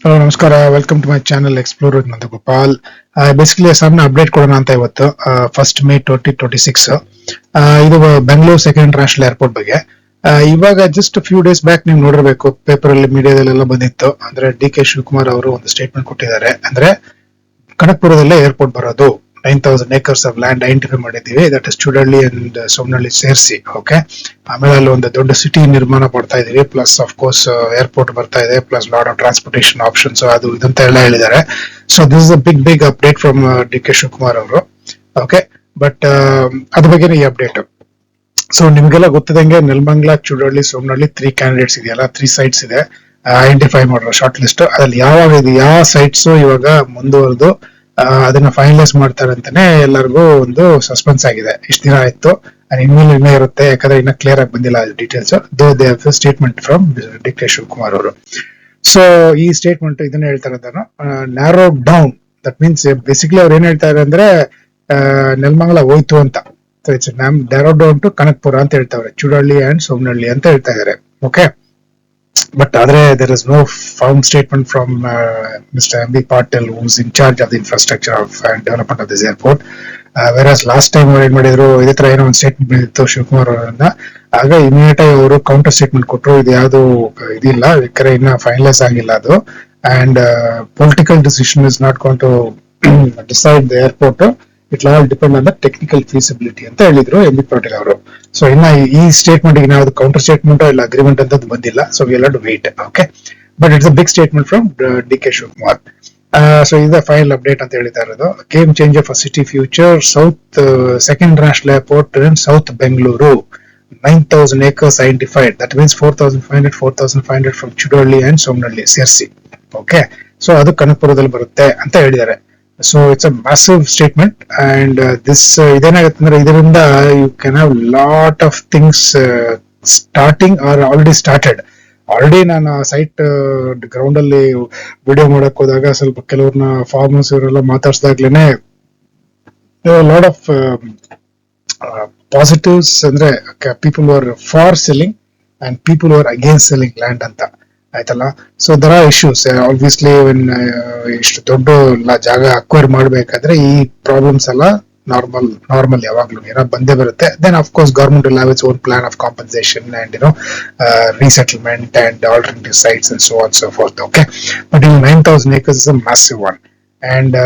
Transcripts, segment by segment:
Hello ನಮಸ್ಕಾರ, welcome to my channel explore with Nandagopal. Basically ಸಣ್ಣ update ಕೊಡೋಣ ಅಂತ ಇವತ್ತು. 1 May 2026 ಇದು ಬೆಂಗಳೂರು ಸೆಕೆಂಡ್ ಇಂಟರ್ನ್ಯಾಷನಲ್ ಏರ್ಪೋರ್ಟ್ ಬಗ್ಗೆ. ಇವಾಗ ಜಸ್ಟ್ ಫ್ಯೂ ಡೇಸ್ ಬ್ಯಾಕ್ ನೀವು ನೋಡಿರ್ಬೇಕು, ಪೇಪರ್ ಅಲ್ಲಿ ಮೀಡಿಯಾದಲ್ಲೆಲ್ಲ ಬಂದಿತ್ತು. ಅಂದ್ರೆ DK ಶಿವಕುಮಾರ್ ಅವರು ಒಂದು ಸ್ಟೇಟ್ಮೆಂಟ್ ಕೊಟ್ಟಿದ್ದಾರೆ. ಅಂದ್ರೆ ಕನಕಪುರದಲ್ಲೇ ಏರ್ಪೋರ್ಟ್ ಬರೋದು, 9,000 acres ಆಫ್ ಲ್ಯಾಂಡ್ ಐಡೆಂಟಿಫೈ ಮಾಡಿದ್ದೀವಿ, ದಟ್ ಇಸ್ ಚುಡಳ್ಳಿ ಅಂಡ್ ಸೋಮನಹಳ್ಳಿ ಸೇರಿಸಿ. ಓಕೆ, ಆಮೇಲೆ ಅಲ್ಲಿ ಒಂದು ದೊಡ್ಡ ಸಿಟಿ ನಿರ್ಮಾಣ ಮಾಡ್ತಾ ಇದೀವಿ, ಪ್ಲಸ್ ಆಫ್ ಕೋರ್ಸ್ ಏರ್ಪೋರ್ಟ್ ಬರ್ತಾ ಇದೆ, plus lot of transportation options ಅದು ಇದಂತ ಎಲ್ಲ ಹೇಳಿದ್ದಾರೆ. So this is a big update from DK Shivakumar ಅವರು. ಓಕೆ, ಬಟ್ ಅದ್ರ ಬಗ್ಗೆ ಈ ಅಪ್ಡೇಟ್. ಸೊ ನಿಮ್ಗೆಲ್ಲ ಗೊತ್ತಿದಂಗೆ ನೆಲಮಂಗಲ, ಚುಡಳ್ಳಿ, ಸೋಮನಹಳ್ಳಿ 3 ಕ್ಯಾಂಡಿಡೇಟ್ಸ್ ಇದೆಯಲ್ಲ, 3 sites ಇದೆ ಐಡೆಂಟಿಫೈ ಮಾಡಿರೋ ಶಾರ್ಟ್ ಲಿಸ್ಟ್. ಅದ್ರಲ್ಲಿ ಯಾವ ಸೈಟ್ಸ್ ಇವಾಗ ಮುಂದುವರೆದು ಅದನ್ನ ಫೈನಲೈಸ್ ಮಾಡ್ತಾರೆ ಅಂತಾನೆ ಎಲ್ಲರಿಗೂ ಒಂದು ಸಸ್ಪೆನ್ಸ್ ಆಗಿದೆ. ಇಷ್ಟು ದಿನ ಆಯ್ತು, ಇನ್ನೂ ಇರುತ್ತೆ, ಯಾಕಂದ್ರೆ ಇನ್ನ ಕ್ಲಿಯರ್ ಆಗಿ ಬಂದಿಲ್ಲ details. They statement from DK Shivakumar ಅವರು. ಸೊ ಈ ಸ್ಟೇಟ್ಮೆಂಟ್ ಇದನ್ನ ಹೇಳ್ತಾರೆ ಅಂತಾನು, narrow down. That means basically ಅವ್ರು ಏನ್ ಹೇಳ್ತಾರೆ ಅಂದ್ರೆ ನೆಲಮಂಗಲ ಹೋಯ್ತು ಅಂತ. ನ್ಯಾರೋ ಡೌನ್ ಟು ಕನಕಪುರ ಅಂತ ಹೇಳ್ತಾರೆ, ಚುಡಳ್ಳಿ ಅಂಡ್ ಸೋಮನಹಳ್ಳಿ ಅಂತ ಹೇಳ್ತಾ ಇದಾರೆ. ಓಕೆ, ಬಟ್ ಆದ್ರೆ there is no found statement from Mr. M.B. Patil, who is in charge of the infrastructure of and development of this airport. Whereas last time ಅವ್ರು ಏನ್ ಮಾಡಿದ್ರು, ಇದೇ ತರ ಏನೋ ಒಂದು ಸ್ಟೇಟ್ಮೆಂಟ್ ಬಂದಿತ್ತು ಶಿವಕುಮಾರ್ ಅವರಿಂದ. ಆಗ ಇಮಿಡಿಯೇಟ್ ಆಗಿ ಅವರು ಕೌಂಟರ್ ಸ್ಟೇಟ್ಮೆಂಟ್ ಕೊಟ್ಟರು, ಇದು ಯಾವ್ದು ಇದಿಲ್ಲ, ಯಾಕಂದ್ರೆ ಇನ್ನ ಫೈನಲೈಸ್ ಆಗಿಲ್ಲ ಅದು. And political decision is not going to decide the airport, it all depend on the technical feasibility ಅಂತ ಹೇಳಿದ್ರು M.B. Patil ಅವರು. ಸೊ ಇನ್ನ ಈ ಸ್ಟೇಟ್ಮೆಂಟ್ ಗೆ ಯಾವ್ದು ಕೌಂಟರ್ ಸ್ಟೇಟ್ಮೆಂಟ್ ಇಲ್ಲ ಅಗ್ರಿಮೆಂಟ್ ಅಂತ ಬಂದಿಲ್ಲ. So we have to wait. Okay, but it's a big statement from DK Shivakumar. So ಇದು ಫೈನಲ್ ಅಪ್ಡೇಟ್ ಅಂತ ಹೇಳ್ತಾ ಇರೋದು. Game changer for city future, south second international airport in south Bengaluru, 9,000 acres identified. That means 4,500 from Chudalli and Somnalli ಸೇರಿಸಿ. Okay, so ಅದು ಕನಕಪುರದಲ್ಲಿ ಬರುತ್ತೆ ಅಂತ ಹೇಳಿದ್ದಾರೆ. So it's a massive statement. And this ಇದೇನಾಗುತ್ತೆ ಅಂದ್ರೆ, ಇದರಿಂದ you can have lot of things starting are already started. Already ನಾನು ಸೈಟ್ ಗ್ರೌಂಡ್ ಅಲ್ಲಿ ವಿಡಿಯೋ ಮಾಡಕ್ ಹೋದಾಗ ಸ್ವಲ್ಪ ಕೆಲವ್ರನ್ನ ಫಾರ್ಮರ್ಸ್ ಇವರೆಲ್ಲ ಮಾತಾಡ್ಸ್ದಾಗ್ಲೇನೆ ಲಾಟ್ ಆಫ್ ಪಾಸಿಟಿವ್ಸ್. ಅಂದ್ರೆ people are for selling and people are against selling land ಅಂತ ಆಯ್ತಲ್ಲ. So there are issues obviously. ಇಷ್ಟು ದೊಡ್ಡ ಜಾಗ ಅಕ್ವೈರ್ ಮಾಡ್ಬೇಕಾದ್ರೆ ಈ ಪ್ರಾಬ್ಲಮ್ಸ್ ಎಲ್ಲ ನಾರ್ಮಲ್ ಯಾವಾಗ್ಲೂ ಏನೋ ಬಂದೇ ಬರುತ್ತೆ. Then of course government will have its own plan of compensation and resettlement and alternative sites and so on so forth. Okay, but in 9,000 acres is a massive one. And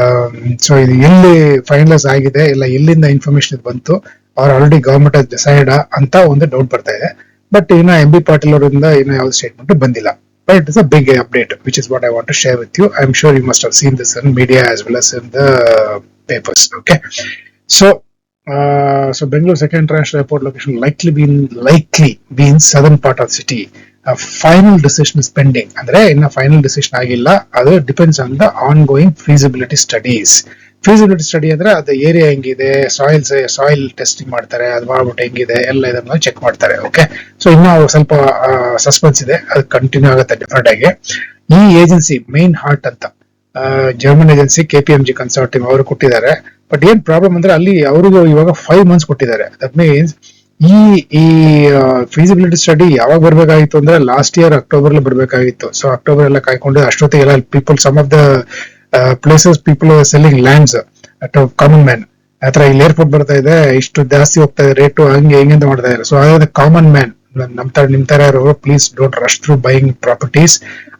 so ಇದು ಎಲ್ಲಿ finalise ಆಗಿದೆ, ಇಲ್ಲ ಎಲ್ಲಿಂದ information ಬಂತು, ಅವ್ರು already government decide ಅಂತ ಒಂದು doubt ಬರ್ತಾ ಇದೆ. ಬಟ್ ಇನ್ನ M.B. Patil ಅವರಿಂದ ಇನ್ನ ಯಾವ ಸ್ಟೇಟ್ಮೆಂಟ್ ಬಂದಿಲ್ಲ. But it is a big update, which is what I want to share with you. I'm sure you must have seen this in media as well as in the papers. Okay, so Bangalore Second International Airport location likely be in southern part of the city. A final decision is pending. Andre inna final decision agilla. Adu depends on the ongoing feasibility studies. Feasibility study ಅಂದ್ರೆ ಅದು area ಹೆಂಗಿದೆ, soil testing ಮಾಡ್ತಾರೆ, ಅದು ಮಾಡ್ಬಿಟ್ಟು ಹೆಂಗಿದೆ ಎಲ್ಲ ಇದನ್ನ check ಮಾಡ್ತಾರೆ. ಓಕೆ, ಸೊ ಇನ್ನೂ ಸ್ವಲ್ಪ ಸಸ್ಪೆನ್ಸ್ ಇದೆ, ಅದು ಕಂಟಿನ್ಯೂ ಆಗುತ್ತೆ ಡಿಫರೆಂಟ್ ಆಗಿ. ಈ ಏಜೆನ್ಸಿ ಮೈನ್ ಹಾರ್ಟ್ ಅಂತ ಜರ್ಮನ್ ಏಜೆನ್ಸಿ KPMG ಕನ್ಸಾರ್ಟಿಯಂ ಅವರು ಕೊಟ್ಟಿದ್ದಾರೆ. ಬಟ್ ಏನ್ ಪ್ರಾಬ್ಲಮ್ ಅಂದ್ರೆ, ಅಲ್ಲಿ ಅವ್ರಿಗೂ ಇವಾಗ 5 months ಕೊಟ್ಟಿದ್ದಾರೆ. ದಟ್ ಮೀನ್ಸ್ ಈ ಫೀಸಿಬಿಲಿಟಿ ಸ್ಟಡಿ ಯಾವಾಗ ಬರ್ಬೇಕಾಗಿತ್ತು ಅಂದ್ರೆ ಲಾಸ್ಟ್ ಇಯರ್ ಅಕ್ಟೋಬರ್ ಬರ್ಬೇಕಾಗಿತ್ತು. ಸೊ ಅಕ್ಟೋಬರ್ ಎಲ್ಲ ಕಾಯ್ಕೊಂಡು ಅಷ್ಟೊತ್ತಿಗೆಲ್ಲ people some of the places people are selling lands at common man. ಆತರ ಇಲ್ಲಿ ಏರ್ಪೋರ್ಟ್ ಬರ್ತಾ ಇದೆ, ಇಷ್ಟು ಜಾಸ್ತಿ ಹೋಗ್ತಾ ಇದೆ ರೇಟು, ಹಂಗೆ ಹೆಂಗೆ ಅಂತ ಮಾಡ್ತಾ ಇದ್ದಾರೆ. ಸೊ ಅದೇ ಕಾಮನ್ ಮ್ಯಾನ್ ನಿಮ್ ತರ ಇರೋರು, please don't rush through buying properties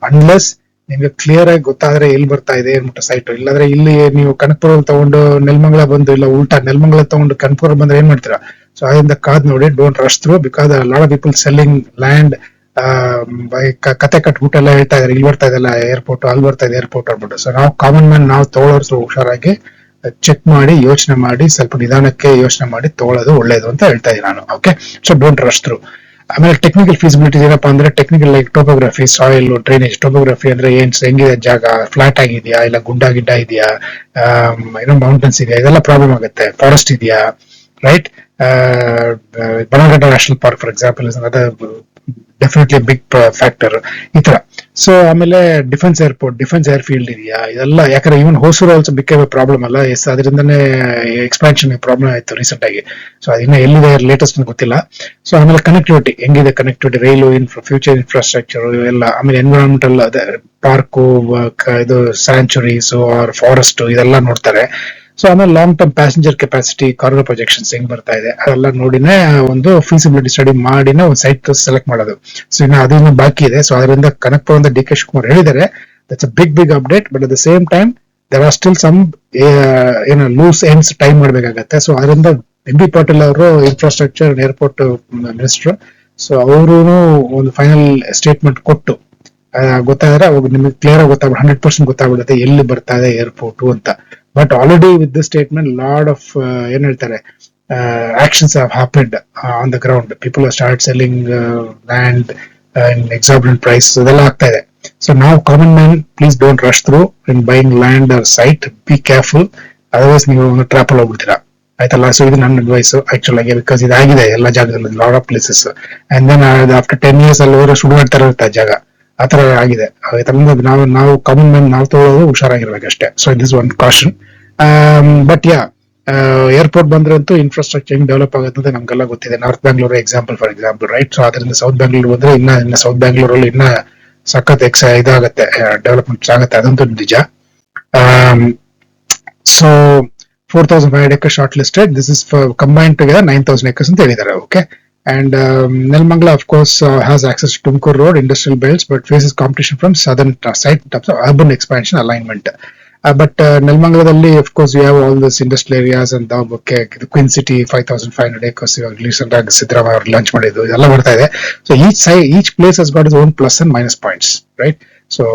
unless ನಿಮ್ಗೆ ಕ್ಲಿಯರ್ ಆಗಿ ಗೊತ್ತಾದ್ರೆ ಎಲ್ಲಿ ಬರ್ತಾ ಇದೆ ಏನ್ಬಿಟ್ಟು ಸೈಟ್. ಇಲ್ಲಾಂದ್ರೆ ಇಲ್ಲಿ ನೀವು ಕನಕಪುರ ತಗೊಂಡು ನೆಲಮಂಗಲ ಬಂದು, ಇಲ್ಲ ಉಲ್ಟಾ ನೆಲಮಂಗಲ ತಗೊಂಡು ಕನಕಪುರ ಬಂದ್ರೆ ಏನ್ ಮಾಡ್ತೀರಾ? ಸೊ ಅದರಿಂದ ಕಾದ್ ನೋಡಿ, don't rush through, because lot of people selling land. ಕತೆ ಕಟ್ಬಿಟ್ಟೆಲ್ಲ ಹೇಳ್ತಾ ಇದಾರೆ, ಇಲ್ಲಿ ಬರ್ತಾ ಇದೆಲ್ಲ ಏರ್ಪೋರ್ಟ್, ಅಲ್ಲಿ ಬರ್ತಾ ಇದೆ ಏರ್ಪೋರ್ಟ್ ಅಂದ್ಬಿಟ್ಟು. ಸೊ ನಾವು ಕಾಮನ್ ಮ್ಯಾನ್, ನಾವು ತಗೊಳ್ಳೋರು ಹುಷಾರಾಗಿ ಚೆಕ್ ಮಾಡಿ, ಯೋಚನೆ ಮಾಡಿ, ಸ್ವಲ್ಪ ನಿಧಾನಕ್ಕೆ ಯೋಚನೆ ಮಾಡಿ ತಗೊಳ್ಳೋದು ಒಳ್ಳೇದು ಅಂತ ಹೇಳ್ತಾ ಇದ್ದೀನಿ ನಾನು. Okay, so don't rush through. ಆಮೇಲೆ ಟೆಕ್ನಿಕಲ್ ಫೀಸಿಬಿಲಿಟಿ ಏನಪ್ಪಾ ಅಂದ್ರೆ, technical like topography, soil, drainage. Topography ಅಂದ್ರೆ ಹೆಂಗಿದೆ ಜಾಗ, ಫ್ಲಾಟ್ ಆಗಿದೆಯಾ, ಇಲ್ಲ ಗಿಡ್ಡ ಇದೆಯಾ, ಏನೋ ಮೌಂಟನ್ಸ್ ಇದೆಯಾ, ಇದೆಲ್ಲ ಪ್ರಾಬ್ಲಮ್ ಆಗುತ್ತೆ. ಫಾರೆಸ್ಟ್ ಇದೆಯಾ, ರೈಟ್? ಬನಗಂಡ national park for example is another definitely big factor ಈ ತರ. ಸೊ ಆಮೇಲೆ ಡಿಫೆನ್ಸ್ ಏರ್ ಫೀಲ್ಡ್ ಇದೆಯಾ, ಇದೆಲ್ಲ ಯಾಕಂದ್ರೆ ಇವನ್ ಹೊಸೂರು ಆಲ್ಸೋ ಬಿಕ್ಕೇವ್ ಪ್ರಾಬ್ಲಮ್ ಅಲ್ಲ. ಎಸ್, ಅದರಿಂದನೇ ಎಕ್ಸ್ಪಾನ್ಷನ್ ಪ್ರಾಬ್ಲಮ್ ಆಯ್ತು ರೀಸೆಂಟ್ ಆಗಿ. ಸೊ ಅದನ್ನ ಎಲ್ಲಿದೆ ಲೇಟೆಸ್ಟ್ ಗೊತ್ತಿಲ್ಲ. ಸೊ ಆಮೇಲೆ ಕನೆಕ್ಟಿವಿಟಿ ಹೆಂಗಿದೆ, ಕನೆಕ್ಟಿವಿಟಿ ರೈಲು ಫ್ಯೂಚರ್ ಇನ್ಫ್ರಾಸ್ಟ್ರಕ್ಚರ್ ಇವೆಲ್ಲ. ಆಮೇಲೆ ಎನ್ವಿರಾನ್ಮೆಂಟಲ್ ಪಾರ್ಕು, ಇದು ಸ್ಯಾಂಚುರೀಸ್ ಆರ್ ಫಾರೆಸ್ಟ್ ಇದೆಲ್ಲ ನೋಡ್ತಾರೆ. ಸೊ ಆಮೇಲೆ long term passenger capacity, cargo projections ಹೆಂಗ್ ಬರ್ತಾ ಇದೆ ಅದೆಲ್ಲ ನೋಡಿನೇ ಒಂದು ಫೀಸಿಬಿಲಿಟಿ ಸ್ಟಡಿ ಮಾಡಿನೇ ಒಂದು ಸೈಟ್ ಸೆಲೆಕ್ಟ್ ಮಾಡೋದು. ಸೊ ಇನ್ನು ಅದನ್ನು ಬಾಕಿ ಇದೆ. ಸೊ ಅದರಿಂದ ಕನಕ್ಪುರ ಅಂತ ಡಿ.ಕೆ. ಶಿವಕುಮಾರ್ ಹೇಳಿದ್ದಾರೆ, that's a big update. But at the same time there are still some loose ends time ಮಾಡ್ಬೇಕಾಗತ್ತೆ. ಸೊ ಅದರಿಂದ ಎಂ.ಬಿ. ಪಾಟೀಲ್ ಅವರು ಇನ್ಫ್ರಾಸ್ಟ್ರಕ್ಚರ್ ಏರ್ಪೋರ್ಟ್ ಮಿನಿಸ್ಟರ್, ಸೊ ಅವರು ಒಂದು ಫೈನಲ್ ಸ್ಟೇಟ್ಮೆಂಟ್ ಕೊಟ್ಟು ಗೊತ್ತಾದ್ರೆ ಅವಾಗ ನಿಮಗೆ ಕ್ಲಿಯರ್ ಆಗಿ 100% ಗೊತ್ತಾಗ್ಬಿಡುತ್ತೆ ಎಲ್ಲಿ ಬರ್ತಾ ಇದೆ ಏರ್ಪೋರ್ಟ್ ಅಂತ. But already with this statement lord of ಏನ್ ಹೇಳ್ತಾರೆ actions have happened on the ground. People have started selling land in exorbitant price. ಇದೆಲ್ಲ ಆಗ್ತಾ ಇದೆ. So now common man, please don't rush through in buying land or site. Be careful, otherwise ನೀವು ಒಂದು trap ಅಲ್ಲಿ ಹೋಗ್ಬಿಡ್ತೀರಾ, ಆಯ್ತಲ್ಲ. So ಇದು ನನ್ನ advice actual ಆಗಿ, ಬಿಕಾಸ್ ಇದಾಗಿದೆ ಎಲ್ಲ ಜಾಗದಲ್ಲಿ, lot of places. And then after 10 years ಅಲ್ಲಿ ಹೋದ್ರೆ ಸುಡುವಂತರ ಇರುತ್ತೆ ಜಾಗ, ಆತರ ಆಗಿದೆ. ನಾವು ಕಾಮನ್ ಮ್ಯಾನ್ ನಾವು ತಗೊಳ್ಳೋದು ಹುಷಾರಾಗಿರ್ಬೇಕಷ್ಟೇ. So this one caution. But yeah, airport ಬಂದ್ರಂತೂ ಇನ್ಫ್ರಾಸ್ಟ್ರಕ್ಚರ್ ಹೆಂಗ್ ಡೆವಲಪ್ ಆಗುತ್ತೆ ಅಂತ ನಮ್ಗೆಲ್ಲ ಗೊತ್ತಿದೆ. North Bangalore for example, right. So ಅದರಿಂದ ಸೌತ್ ಬ್ಯಾಂಗ್ಳೂರ್ ಬಂದ್ರೆ ಇನ್ನ ಸೌತ್ ಬ್ಯಾಂಗ್ಳೂರಲ್ಲಿ ಇನ್ನ ಸಖತ್ ಇದಾಗತ್ತೆ, ಡೆವಲಪ್ಮೆಂಟ್ ಆಗುತ್ತೆ, ಅದಂತೂ ನಿಜ. So 4,500 acres short listed. This is combined together 9,000 acres ಅಂತ ಹೇಳಿದ್ದಾರೆ. Okay. And Nelamangala, of course, has access to Tumkur Road, industrial belts, but faces competition from southern side in terms of urban expansion alignment. But Nelamangaladalli, of course, you have all these industrial areas and the Queen City, 5,500 acres. Recent ಆಗಿ ಸಿದ್ದರಾಮಯ್ಯ ಅವರು launch ಮಾಡಿದ್ದು ಇದೆಲ್ಲ ಬರ್ತಾ ಇದೆ. So each place has got its own plus and minus points, right? So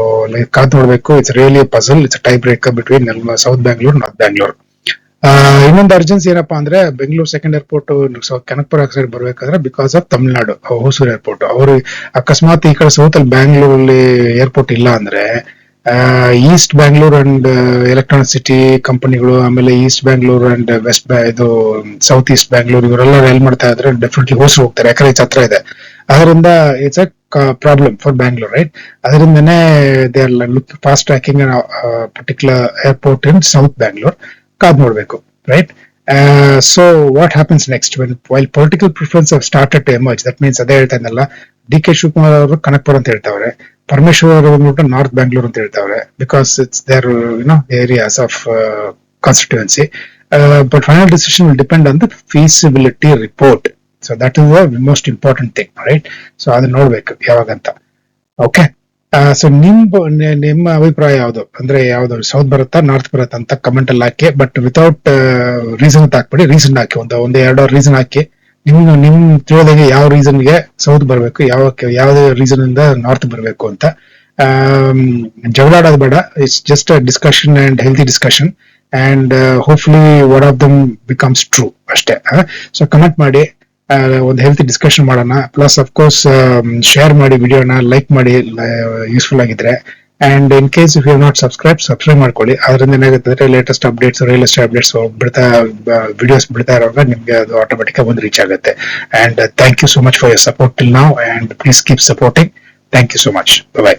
ಕಾದ್ ನೋಡ್ಬೇಕು. It's really puzzle. It's tie breaker between south Bangalore, north Bangalore. ಇನ್ನೊಂದು urgency ಏನಪ್ಪಾ ಅಂದ್ರೆ, Bengaluru second airport Kanakapura side ಬರ್ಬೇಕಾದ್ರೆ because of Tamil Nadu Hosur airport. ಅವರು ಅಕಸ್ಮಾತ್ ಈ ಕಡೆ ಸೌತ್ ಅಲ್ಲಿ ಬ್ಯಾಂಗ್ಳೂರಲ್ಲಿ ಏರ್ಪೋರ್ಟ್ ಇಲ್ಲ ಅಂದ್ರೆ, East Bangalore and electronic city ಕಂಪನಿಗಳು, ಆಮೇಲೆ ಈಸ್ಟ್ ಬ್ಯಾಂಗ್ಳೂರ್ ಅಂಡ್ ಇದು ಸೌತ್ ಈಸ್ಟ್ ಬ್ಯಾಂಗ್ಳೂರ್, ಇವರೆಲ್ಲ ಎಲ್ ಮಾಡ್ತಾ ಇದ್ರೆ ಡೆಫಿನೆಟ್ಲಿ ಹೊಸೂರು ಹೋಗ್ತಾರೆ, ಯಾಕಂದ್ರೆ ಇದು ಹತ್ರ ಇದೆ. ಅದರಿಂದ it's a problem for Bangalore, right. ಅದರಿಂದನೇ they are fast tracking particular airport in south Bangalore. ಕಾದ್ ನೋಡ್ಬೇಕು, right. So what happens next while political preference have started to emerge. That means ಅದೇ ಹೇಳ್ತಾ ಇದ್ದಲ್ಲ, ಡಿ.ಕೆ. ಶಿವಕುಮಾರ್ ಅವರು ಕನಕಪುರ ಅಂತ ಹೇಳ್ತಾವ್ರೆ, ಪರಮೇಶ್ವರ್ ಅವರು ಬಂದ್ಬಿಟ್ಟು ನಾರ್ತ್ ಬ್ಯಾಂಗ್ಳೂರ್ ಅಂತ ಹೇಳ್ತಾವ್ರೆ, because it's their areas of constituency. But final decision will depend on the feasibility report. So that is the most important thing, right. So ಅದನ್ನ ನೋಡ್ಬೇಕು ಯಾವಾಗಂತ. ಓಕೆ. ಸೊ ನಿಮ್ಮ ಅಭಿಪ್ರಾಯ ಯಾವ್ದು ಅಂದ್ರೆ, ಯಾವ್ದು ಸೌತ್ ಬರುತ್ತಾ ನಾರ್ತ್ ಬರುತ್ತಾ ಅಂತ ಕಮೆಂಟ್ ಅಲ್ಲಿ ಹಾಕಿ. ಬಟ್ ವಿತೌಟ್ ರೀಸನ್ ಅಂತ ಹಾಕ್ಬಿಡಿ, ರೀಸನ್ ಹಾಕಿ, ಒಂದು 2 ರೀಸನ್ ಹಾಕಿ. ನಿಮ್ ತಿಳಿದಾಗೆ ಯಾವ ರೀಸನ್ಗೆ ಸೌತ್ ಬರಬೇಕು, ಯಾವ್ದೇ ರೀಸನ್ ಇಂದ ನಾರ್ತ್ ಬರಬೇಕು ಅಂತ. ಜಗಳಾಡೋದು ಬೇಡ. It's just a discussion and healthy discussion, and hopefully one of them becomes true ಅಷ್ಟೇ. ಸೊ ಕಮೆಂಟ್ ಮಾಡಿ, ಒಂದು ಹೆಲ್ತಿ ಡಿಸ್ಕಷನ್ ಮಾಡೋಣ. ಪ್ಲಸ್ ಅಫ್ ಕೋರ್ಸ್ ಶೇರ್ ಮಾಡಿ, ವಿಡಿಯೋನ ಲೈಕ್ ಮಾಡಿ ಯೂಸ್ಫುಲ್ ಆಗಿದ್ರೆ. And in case if you not subscribe ಮಾಡ್ಕೊಳ್ಳಿ. ಅದರಿಂದ ಏನಾಗುತ್ತೆ, latest updates, real estate updates videos ಬಿಡ್ತಾ ಇರುವಾಗ ನಿಮ್ಗೆ ಅದು ಆಟೋಮೆಟಿಕ್ ಆಗಿ ಬಂದು ರೀಚ್ ಆಗುತ್ತೆ. And thank you so much for your support till now, and please keep supporting. Thank you so much. By.